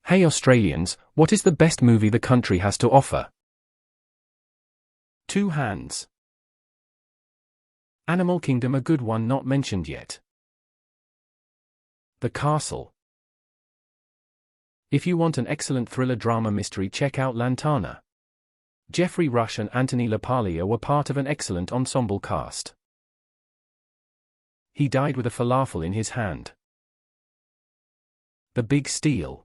Hey Australians, what is the best movie the country has to offer? Two Hands. Animal Kingdom, a good one not mentioned yet. The Castle. If you want an excellent thriller drama mystery, check out Lantana. Jeffrey Rush and Anthony LaPaglia were part of an excellent ensemble cast. He died with a falafel in his hand. The Big Steal.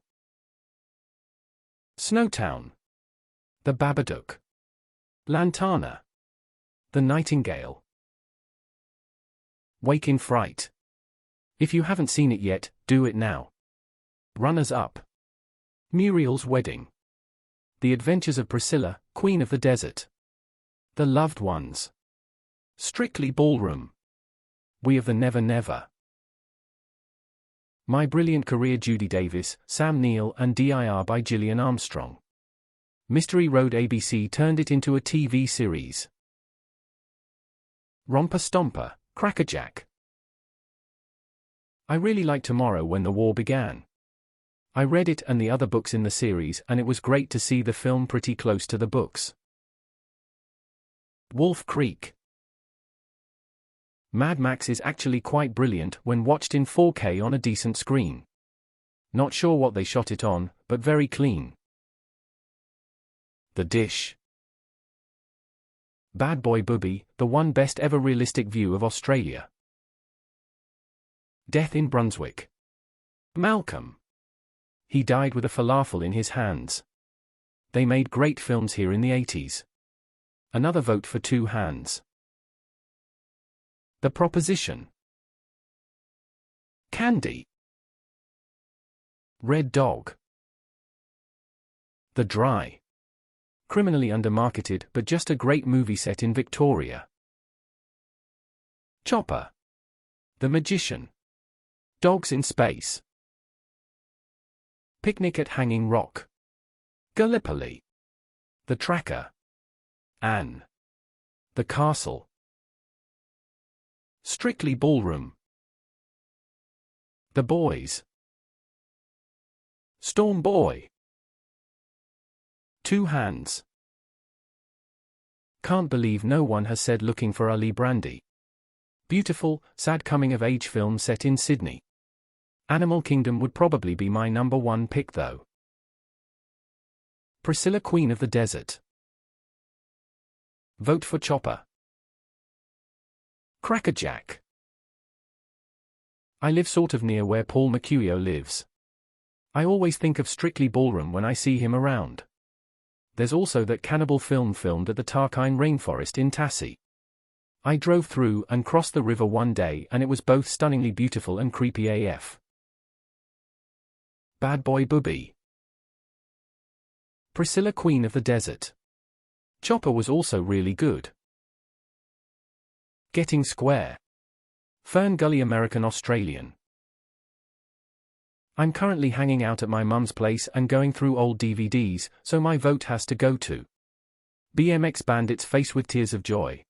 Snowtown. The Babadook. Lantana. The Nightingale. Wake in Fright. If you haven't seen it yet, do it now. Runners-up. Muriel's Wedding. The Adventures of Priscilla, Queen of the Desert. The Loved Ones. Strictly Ballroom. We of the Never Never. My Brilliant Career, Judy Davis, Sam Neill and DIR by Gillian Armstrong. Mystery Road, ABC turned it into a TV series. Romper Stomper, Crackerjack. I really liked Tomorrow When the War Began. I read it and the other books in the series, and it was great to see the film pretty close to the books. Wolf Creek. Mad Max is actually quite brilliant when watched in 4K on a decent screen. Not sure what they shot it on, but very clean. The Dish. Bad Boy Booby, the one best ever realistic view of Australia. Death in Brunswick. Malcolm. He died with a falafel in his hands. They made great films here in the 80s. Another vote for Two Hands. The Proposition. Candy. Red Dog. The Dry. Criminally undermarketed but just a great movie set in Victoria. Chopper. The Magician. Dogs in Space. Picnic at Hanging Rock. Gallipoli. The Tracker. Anne. The Castle. Strictly Ballroom. The Boys. Storm Boy. Two Hands. Can't believe no one has said Looking for Ali Brandy. Beautiful, sad coming-of-age film set in Sydney. Animal Kingdom would probably be my number one pick though. Priscilla, Queen of the Desert. Vote for Chopper. Crackerjack. I live sort of near where Paul Mercurio lives. I always think of Strictly Ballroom when I see him around. There's also that cannibal film filmed at the Tarkine Rainforest in Tassie. I drove through and crossed the river one day and it was both stunningly beautiful and creepy AF. Bad Boy Booby. Priscilla, Queen of the Desert. Chopper was also really good. Getting Square. Fern Gully, American Australian. I'm currently hanging out at my mum's place and going through old DVDs, so my vote has to go to BMX Bandits, Face with Tears of Joy.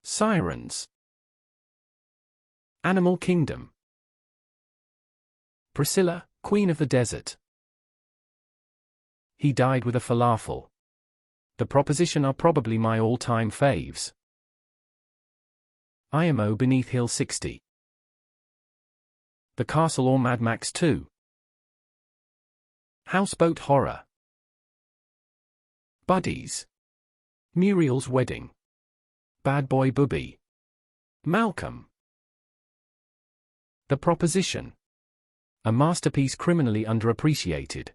Sirens. Animal Kingdom. Priscilla, Queen of the Desert. He Died with a Falafel. The Proposition are probably my all-time faves. IMO Beneath Hill 60. The Castle or Mad Max 2. Houseboat Horror. Buddies. Muriel's Wedding. Bad Boy Booby. Malcolm. The Proposition. A masterpiece criminally underappreciated.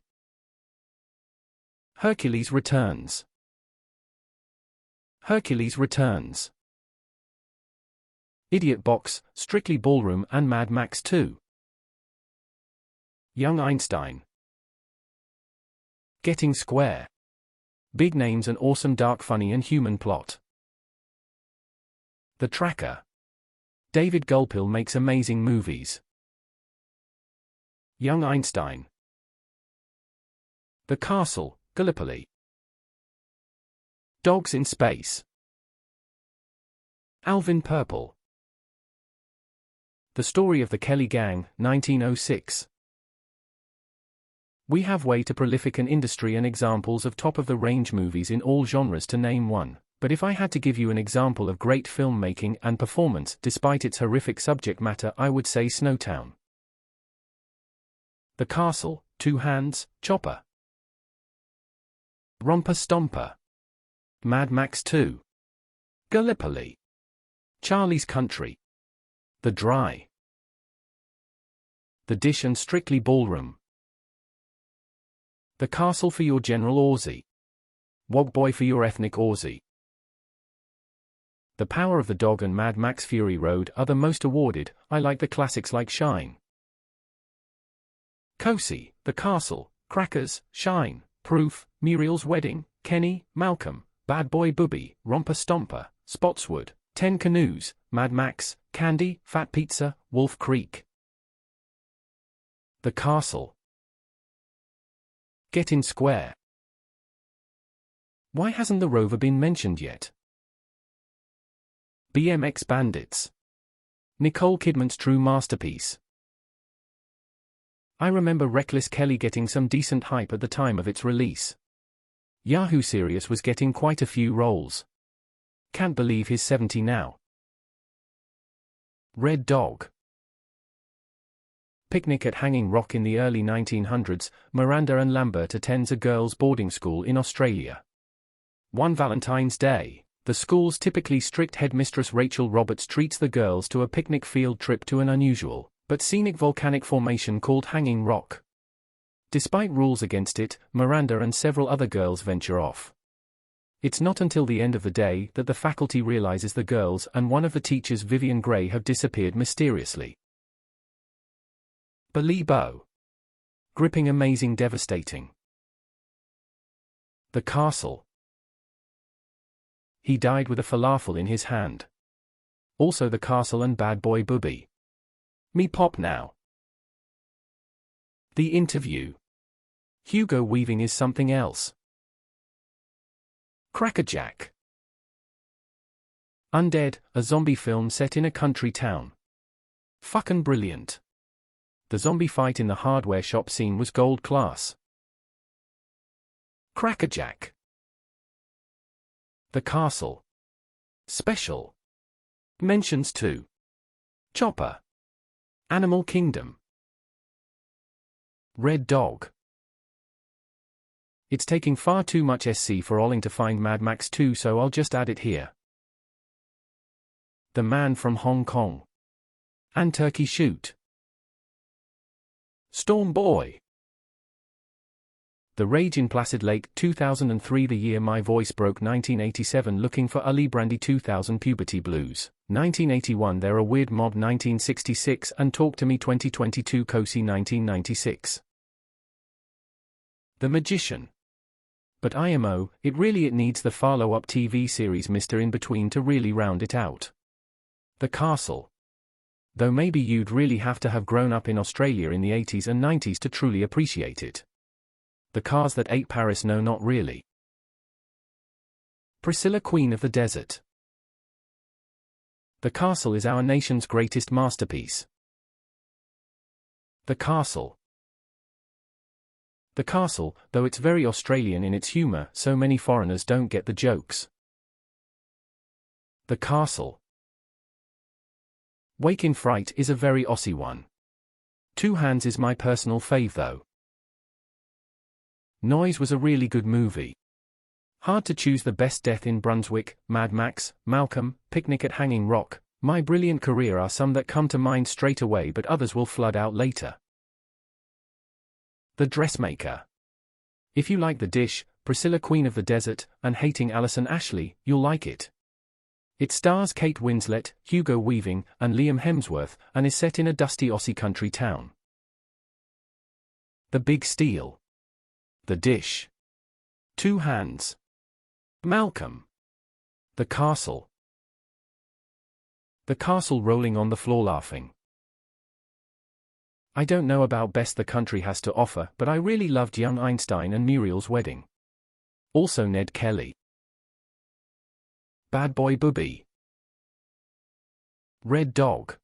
Hercules Returns. Hercules Returns. Idiot Box, Strictly Ballroom and Mad Max 2. Young Einstein. Getting Square. Big names and awesome dark funny and human plot. The Tracker. David Gulpil makes amazing movies. Young Einstein. The Castle, Gallipoli. Dogs in Space. Alvin Purple. The Story of the Kelly Gang, 1906. We have way too prolific an industry and examples of top-of-the-range movies in all genres to name one, but if I had to give you an example of great filmmaking and performance despite its horrific subject matter, I would say Snowtown. The Castle, Two Hands, Chopper, Romper Stomper, Mad Max 2, Gallipoli, Charlie's Country, The Dry, The Dish and Strictly Ballroom, The Castle for your general Aussie, Wogboy for your ethnic Aussie. The Power of the Dog and Mad Max Fury Road are the most awarded. I like the classics like Shine, Cosi, The Castle, Crackers, Shine, Proof, Muriel's Wedding, Kenny, Malcolm, Bad Boy Booby, Romper Stomper, Spotswood, 10 Canoes, Mad Max, Candy, Fat Pizza, Wolf Creek. The Castle. Get in Square. Why hasn't the Rover been mentioned yet? BMX Bandits. Nicole Kidman's true masterpiece. I remember Reckless Kelly getting some decent hype at the time of its release. Yahoo Serious was getting quite a few roles. Can't believe he's 70 now. Red Dog. Picnic at Hanging Rock. In the early 1900s, Miranda and Lambert attends a girls' boarding school in Australia. One Valentine's Day, the school's typically strict headmistress Rachel Roberts treats the girls to a picnic field trip to an unusual but scenic volcanic formation called Hanging Rock. Despite rules against it, Miranda and several other girls venture off. It's not until the end of the day that the faculty realizes the girls and one of the teachers, Vivian Gray, have disappeared mysteriously. Balibo. Gripping, amazing, devastating. The Castle. He died with a falafel in his hand. Also The Castle and Bad Boy Booby. Me pop now. The Interview. Hugo Weaving is something else. Crackerjack. Undead, a zombie film set in a country town. Fucking brilliant. The zombie fight in the hardware shop scene was gold class. Crackerjack. The Castle. Special. Mentions to Chopper. Animal Kingdom. Red Dog. It's taking far too much SC for Olling to find Mad Max 2, so I'll just add it here. The Man from Hong Kong. And Turkey Shoot. Storm Boy. The Rage in Placid Lake, 2003. The Year My Voice Broke, 1987. Looking for Ali Brandy, 2000. Puberty Blues, 1981. They're a Weird Mob, 1966. And Talk to Me, 2022. Cosi, 1996. The Magician. But IMO, it needs the follow-up TV series Mr. In Between to really round it out. The Castle. Though maybe you'd really have to have grown up in Australia in the 80s and 90s to truly appreciate it. The Cars That Ate Paris. No, not really. Priscilla, Queen of the Desert. The Castle is our nation's greatest masterpiece. The Castle. The Castle, though it's very Australian in its humour, so many foreigners don't get the jokes. The Castle. Wake in Fright is a very Aussie one. Two Hands is my personal fave though. Noise was a really good movie. Hard to choose the best. Death in Brunswick, Mad Max, Malcolm, Picnic at Hanging Rock, My Brilliant Career are some that come to mind straight away, but others will flood out later. The Dressmaker. If you like The Dish, Priscilla, Queen of the Desert, and Hating Alison Ashley, you'll like it. It stars Kate Winslet, Hugo Weaving, and Liam Hemsworth, and is set in a dusty Aussie country town. The Big Steal. The Dish. Two Hands. Malcolm. The Castle. The Castle. Rolling on the floor laughing. I don't know about best the country has to offer, but I really loved Young Einstein and Muriel's Wedding. Also Ned Kelly. Bad Boy Booby. Red Dog.